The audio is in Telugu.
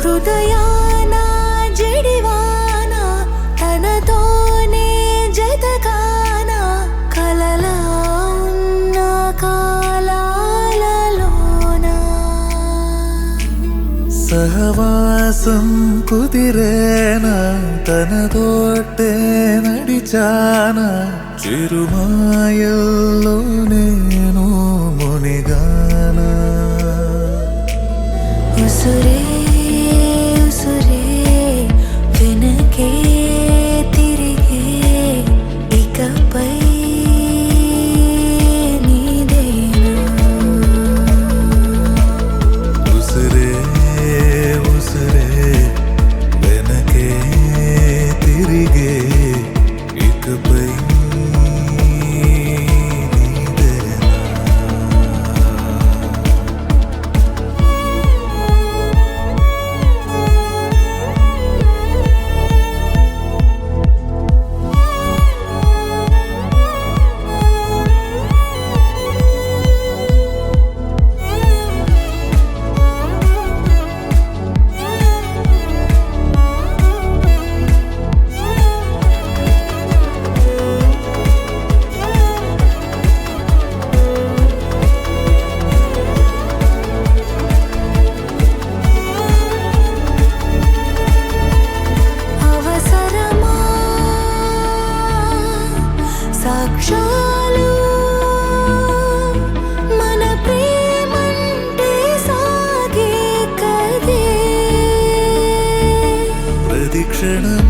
హృదయాన జడివాన తనతోనే జతకాన కలలా ఉన్న కాలాలలోన సహవాసం కుదిరేనా తనతోటే నడిచానా చిరుమాయల్లో నేను మునిగానా ఉసురే ఉసురే వెనకే తిరిగే ఇకపై నీదేనా ఉసురే ఉసురే వెనకే తిరిగే ఇకపై నీదేనా అవసరమా సాక్ష్యాలు మన ప్రేమంటే సాగే కదే ప్రతి క్షణం